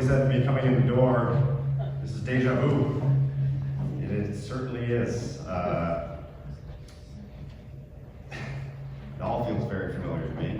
said to me coming in the door, this is deja vu. It certainly is. It all feels very familiar to me.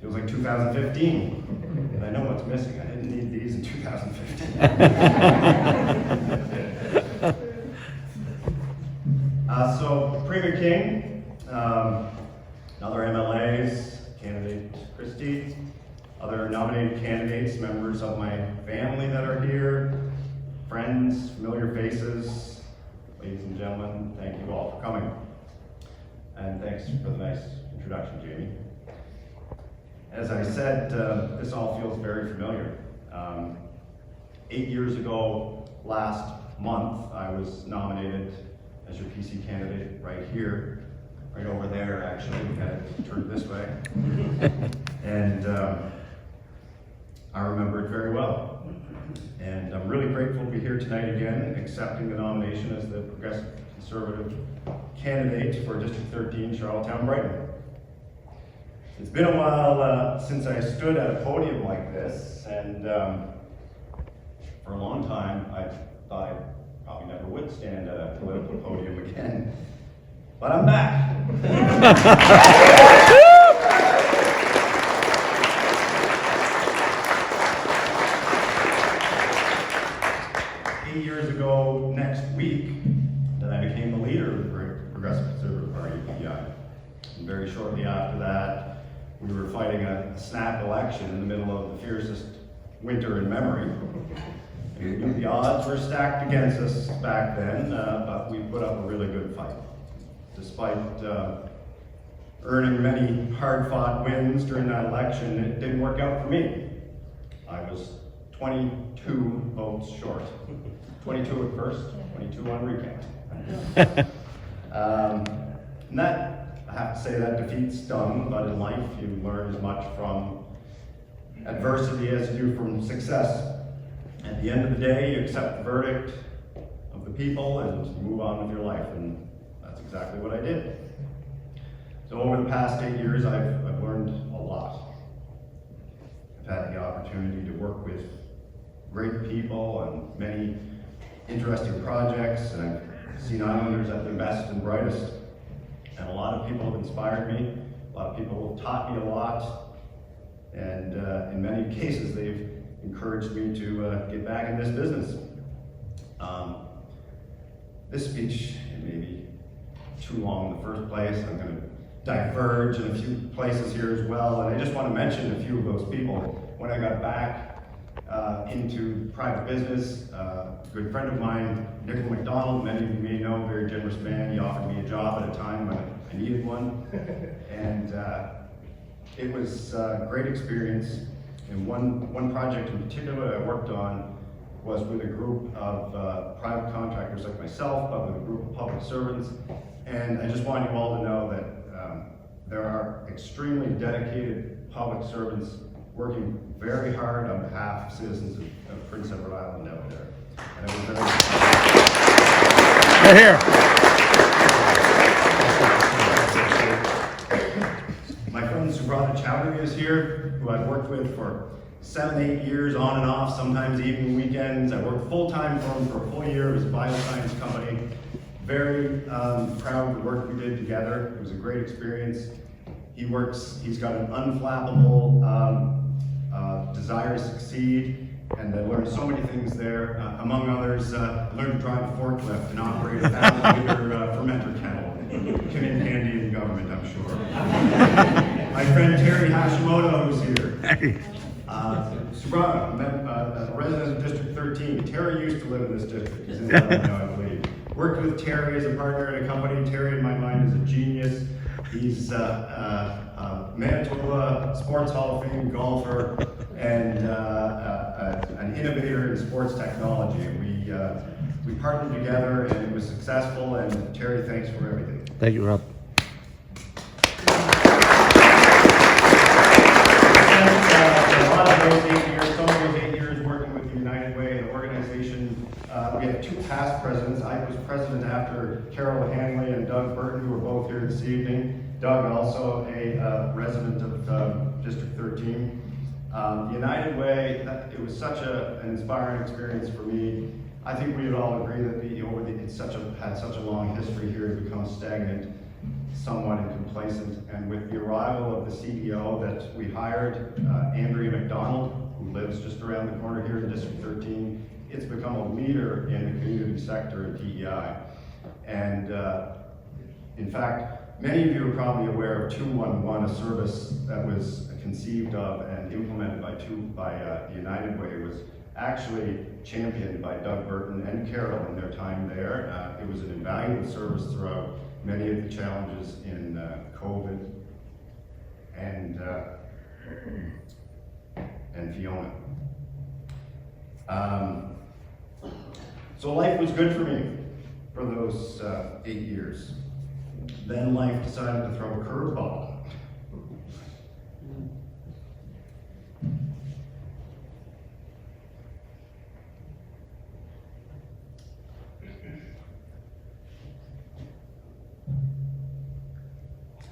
Feels like 2015, and I know what's missing. I didn't need these in 2015. So, Premier King, other MLAs, candidate Christie, other nominated candidates, members of my family that are here, friends, familiar faces, ladies and gentlemen, thank you all for coming. And thanks for the nice introduction, Jamie. As I said, this all feels very familiar. 8 years ago, last month, I was nominated as your PC candidate right here, right over there, actually. We had it turned this way. And I remember it very well. And I'm really grateful to be here tonight again, accepting the nomination as the Progressive Conservative candidate for District 13, Charlottetown, Brighton. It's been a while since I stood at a podium like this, and for a long time I thought I probably never would stand at a political podium again. But I'm back. 8 years ago next week that I became the leader of the Progressive Conservative Party, PEI. And very shortly after that, we were fighting a snap election in the middle of the fiercest winter in memory. We knew the odds were stacked against us back then, but we put up a really good fight. Despite earning many hard-fought wins during that election, it didn't work out for me. I was 22 votes short. 22 at first, 22 on recount. And that, I have to say, that defeat stung, but in life you learn as much from adversity as you do from success. At the end of the day, you accept the verdict of the people and you move on with your life, and that's exactly what I did. So over the past 8 years, I've learned a lot. I've had the opportunity to work with great people and many interesting projects, and I've seen Islanders at their best and brightest. And a lot of people have inspired me, a lot of people have taught me a lot, and in many cases they've encouraged me to get back in this business. This speech may be too long in the first place. I'm going to diverge in a few places here as well, and I just want to mention a few of those people. When I got back into private business, a good friend of mine, Nickel McDonald, many of you may know, very generous man. He offered me a job at a time when I needed one, and it was a great experience. And one project in particular I worked on was with a group of private contractors like myself, but with a group of public servants. And I just want you all to know that there are extremely dedicated public servants working very hard on behalf of citizens of Prince Edward Island out there. And it was very Here. My friend Subrata Chowdhury is here, who I've worked with for 7-8 years, on and off, sometimes even weekends. I worked full-time for him for a full year. It was a bioscience company. Very proud of the work we did together. It was a great experience. He's got an unflappable desire to succeed, and I learned so many things there. Among others, learned to drive a forklift and operate a 1,000-liter fermenter kettle. Came in handy in government, I'm sure. My friend Terry Hashimoto, who's here. Subrata, a resident of District 13. Terry used to live in this district. He's in Illinois, I believe. Worked with Terry as a partner in a company. Terry, in my mind, is a genius. He's a Manitoba Sports Hall of Fame golfer and an innovator in sports technology. We partnered together, and it was successful. And Terry, thanks for everything. Thank you, Rob. A lot of those 8 years, some of those 8 years working with the United Way, an organization. We have two past presidents. I was president after Carol Hanley and Doug Burton, who are both here this evening. Doug, also a resident of District 13. The United Way, it was such an inspiring experience for me. I think we would all agree that it's had such a long history here to become stagnant, somewhat and complacent. And with the arrival of the CEO that we hired, Andrea McDonald, who lives just around the corner here in District 13, it's become a leader in the community sector at DEI. And in fact, many of you are probably aware of 211, a service that was conceived of and implemented by the United Way. It was actually championed by Doug Burton and Carol in their time there. It was an invaluable service throughout many of the challenges in COVID and Fiona. So life was good for me for those 8 years. Then life decided to throw a curveball.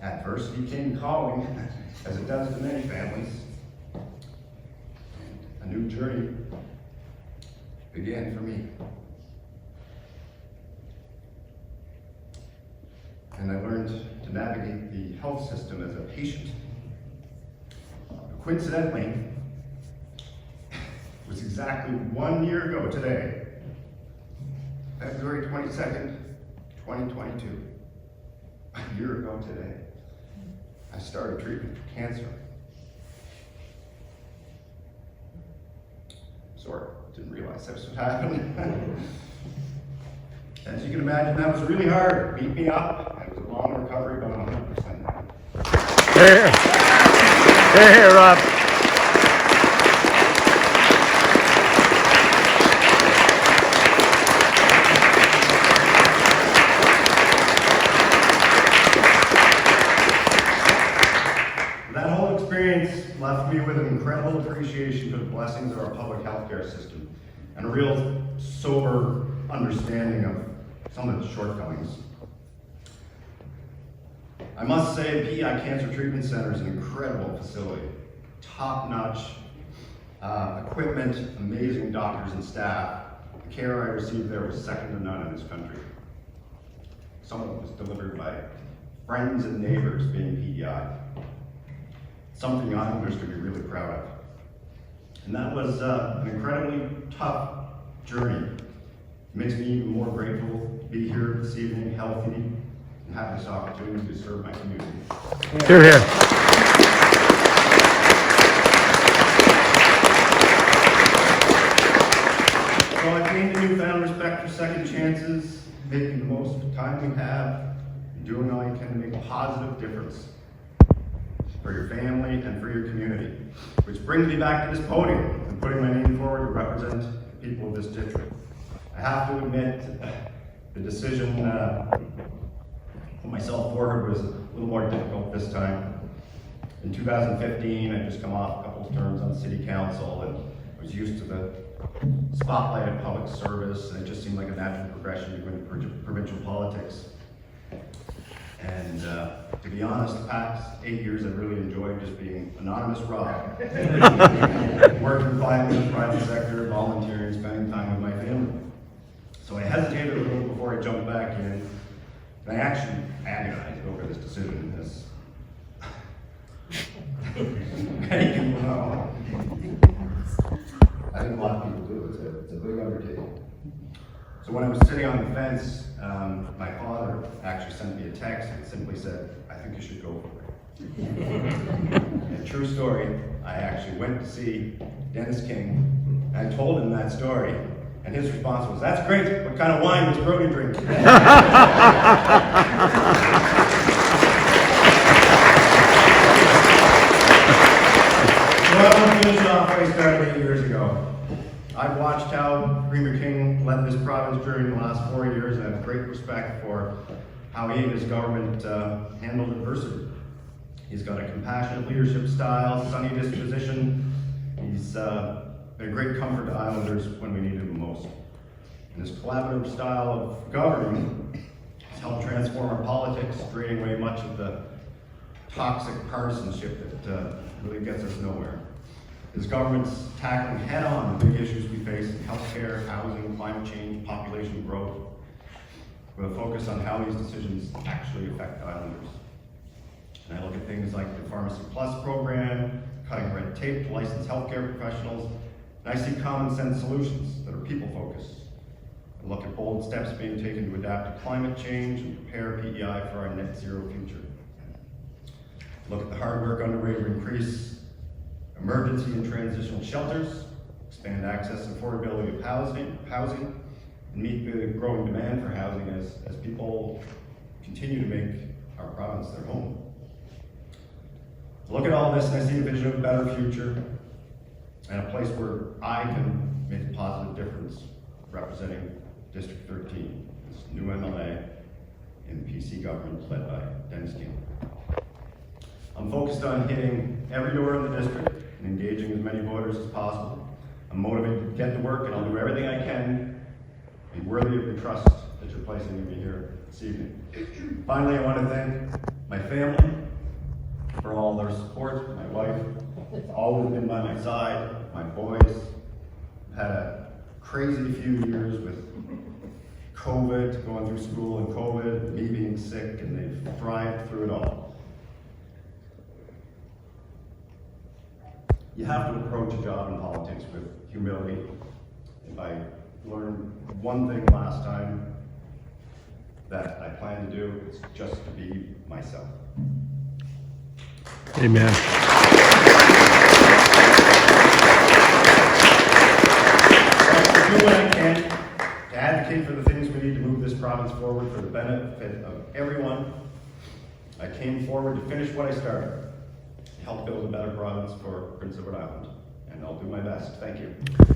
Adversity came calling, as it does to many families. A new journey began for me. And I learned to navigate the health system as a patient. Coincidentally, it was exactly 1 year ago today, February 22nd, 2022. A year ago today, I started treatment for cancer. Sorry, didn't realize that was what happened. As you can imagine, that was really hard. It beat me up. It was a long recovery, but 100%. Hey, Rob. That whole experience left me with an incredible appreciation for the blessings of our public healthcare system and a real sober understanding of some of its shortcomings. I must say, the PEI Cancer Treatment Center is an incredible facility. Top-notch equipment, amazing doctors and staff. The care I received there was second to none in this country. Some of it was delivered by friends and neighbors being PEI. Something Islanders could be really proud of. And that was an incredibly tough journey. It makes me even more grateful to be here this evening, healthy, and have this opportunity to serve my community. Here, here. So I gained a newfound respect for second chances, making the most of the time we have, and doing all you can to make a positive difference for your family and for your community. Which brings me back to this podium and putting my name forward to represent the people of this district. I have to admit, the decision to put myself forward was a little more difficult this time. In 2015, I'd just come off a couple of terms on city council and was used to the spotlight of public service, and it just seemed like a natural progression to go into provincial politics. And to be honest, the past 8 years I've really enjoyed just being anonymous Rob. Working quietly in the private sector, volunteering, spending time with my family. So I hesitated a little before I jumped back in, and I actually agonized over this decision, as many people know. I think a lot of people do. It's a big undertaking. So when I was sitting on the fence, my father actually sent me a text and simply said, "I think you should go for it." And true story, I actually went to see Dennis King. I told him that story, and his response was, "That's great. What kind of wine does Brody drink?" So I want to finish off where I started 8 years ago. I've watched how Premier King led this province during the last 4 years, and I have great respect for how he and his government handled adversity. He's got a compassionate leadership style, sunny disposition. He's been a great comfort to Islanders when we needed him most. And his collaborative style of governing has helped transform our politics, draining away much of the toxic partisanship that really gets us nowhere. This government's tackling head-on the big issues we face in healthcare, housing, climate change, population growth, with a focus on how these decisions actually affect Islanders. And I look at things like the Pharmacy Plus program, cutting red tape to license healthcare professionals, and I see common sense solutions that are people-focused. I look at bold steps being taken to adapt to climate change and prepare PEI for our net zero future. I look at the hard work underway to increase emergency and transitional shelters, expand access and affordability of housing, and meet the growing demand for housing as people continue to make our province their home. I look at all this and I see a vision of a better future and a place where I can make a positive difference representing District 13, this new MLA in the PC government led by Dennis King. I'm focused on hitting every door in the district and engaging as many voters as possible. I'm motivated to get to work and I'll do everything I can be worthy of the trust that you're placing in me here this evening. Finally, I want to thank my family for all their support. My wife has always been by my side. My boys have had a crazy few years with COVID, going through school and COVID, me being sick, and they've thrived through it all. You have to approach a job in politics with humility. If I learned one thing last time that I plan to do, it's just to be myself. Amen. I do what I can to advocate for the things we need to move this province forward for the benefit of everyone. I came forward to finish what I started, to help build a better province for Prince Edward Island, and I'll do my best. Thank you.